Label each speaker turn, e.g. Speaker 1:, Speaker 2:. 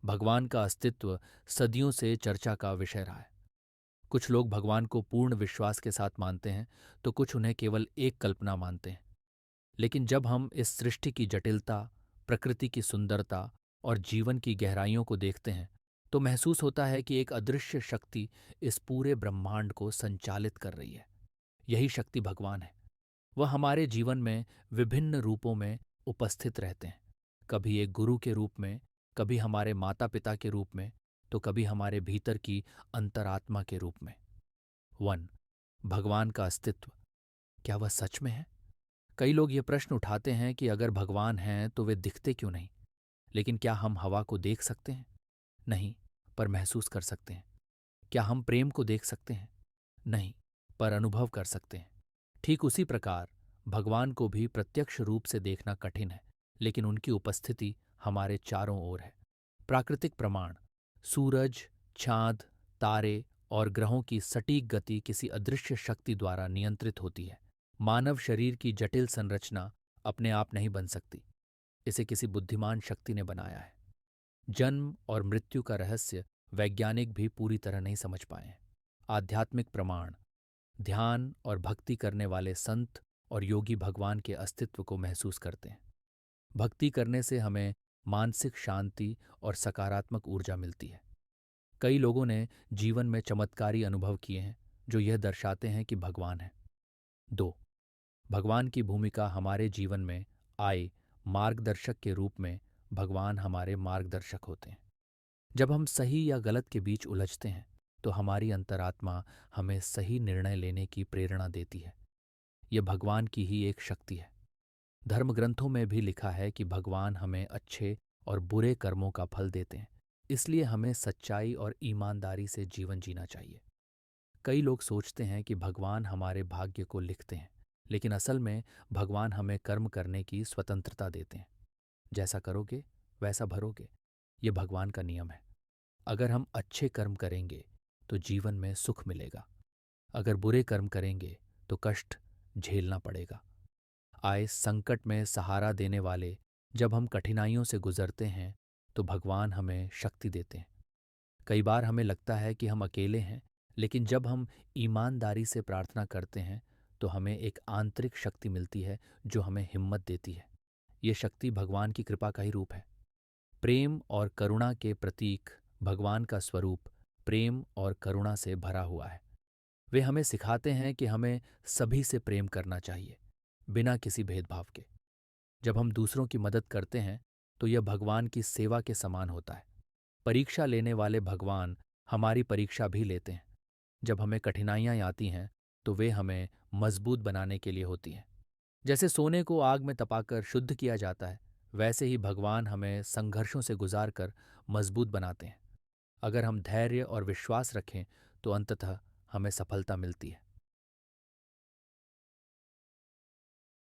Speaker 1: भगवान का अस्तित्व सदियों से चर्चा का विषय रहा है। कुछ लोग भगवान को पूर्ण विश्वास के साथ मानते हैं, तो कुछ उन्हें केवल एक कल्पना मानते हैं। लेकिन जब हम इस सृष्टि की जटिलता, प्रकृति की सुंदरता और जीवन की गहराइयों को देखते हैं, तो महसूस होता है कि एक अदृश्य शक्ति इस पूरे ब्रह्मांड को संचालित कर रही है। यही शक्ति भगवान है। वह हमारे जीवन में विभिन्न रूपों में उपस्थित रहते हैं। कभी एक गुरु के रूप में, कभी हमारे माता पिता के रूप में, तो कभी हमारे भीतर की अंतरात्मा के रूप में। वन, भगवान का अस्तित्व, क्या वह सच में है? कई लोग ये प्रश्न उठाते हैं कि अगर भगवान हैं तो वे दिखते क्यों नहीं? लेकिन क्या हम हवा को देख सकते हैं? नहीं, पर महसूस कर सकते हैं। क्या हम प्रेम को देख सकते हैं? नहीं, पर अनुभव कर सकते हैं। ठीक उसी प्रकार भगवान को भी प्रत्यक्ष रूप से देखना कठिन है, लेकिन उनकी उपस्थिति हमारे चारों ओर है। प्राकृतिक प्रमाण, सूरज, चांद, तारे और ग्रहों की सटीक गति किसी अदृश्य शक्ति द्वारा नियंत्रित होती है। मानव शरीर की जटिल संरचना अपने आप नहीं बन सकती, इसे किसी बुद्धिमान शक्ति ने बनाया है। जन्म और मृत्यु का रहस्य वैज्ञानिक भी पूरी तरह नहीं समझ पाए हैं। आध्यात्मिक प्रमाण, ध्यान और भक्ति करने वाले संत और योगी भगवान के अस्तित्व को महसूस करते हैं। भक्ति करने से हमें मानसिक शांति और सकारात्मक ऊर्जा मिलती है। कई लोगों ने जीवन में चमत्कारी अनुभव किए हैं जो यह दर्शाते हैं कि भगवान है। 2, भगवान की भूमिका हमारे जीवन में आए मार्गदर्शक के रूप में। भगवान हमारे मार्गदर्शक होते हैं। जब हम सही या गलत के बीच उलझते हैं, तो हमारी अंतरात्मा हमें सही निर्णय लेने की प्रेरणा देती है। यह भगवान की ही एक शक्ति है। धर्म ग्रंथों में भी लिखा है कि भगवान हमें अच्छे और बुरे कर्मों का फल देते हैं, इसलिए हमें सच्चाई और ईमानदारी से जीवन जीना चाहिए। कई लोग सोचते हैं कि भगवान हमारे भाग्य को लिखते हैं, लेकिन असल में भगवान हमें कर्म करने की स्वतंत्रता देते हैं। जैसा करोगे वैसा भरोगे, ये भगवान का नियम है। अगर हम अच्छे कर्म करेंगे तो जीवन में सुख मिलेगा, अगर बुरे कर्म करेंगे तो कष्ट झेलना पड़ेगा। आए संकट में सहारा देने वाले, जब हम कठिनाइयों से गुजरते हैं तो भगवान हमें शक्ति देते हैं। कई बार हमें लगता है कि हम अकेले हैं, लेकिन जब हम ईमानदारी से प्रार्थना करते हैं तो हमें एक आंतरिक शक्ति मिलती है जो हमें हिम्मत देती है। ये शक्ति भगवान की कृपा का ही रूप है। प्रेम और करुणा के प्रतीक भगवान का स्वरूप प्रेम और करुणा से भरा हुआ है। वे हमें सिखाते हैं कि हमें सभी से प्रेम करना चाहिए, बिना किसी भेदभाव के। जब हम दूसरों की मदद करते हैं तो यह भगवान की सेवा के समान होता है। परीक्षा लेने वाले भगवान हमारी परीक्षा भी लेते हैं। जब हमें कठिनाइयाँ आती हैं तो वे हमें मजबूत बनाने के लिए होती हैं। जैसे सोने को आग में तपाकर शुद्ध किया जाता है, वैसे ही भगवान हमें संघर्षों से गुजार कर मजबूत बनाते हैं। अगर हम धैर्य और विश्वास रखें तो अंततः हमें सफलता मिलती है।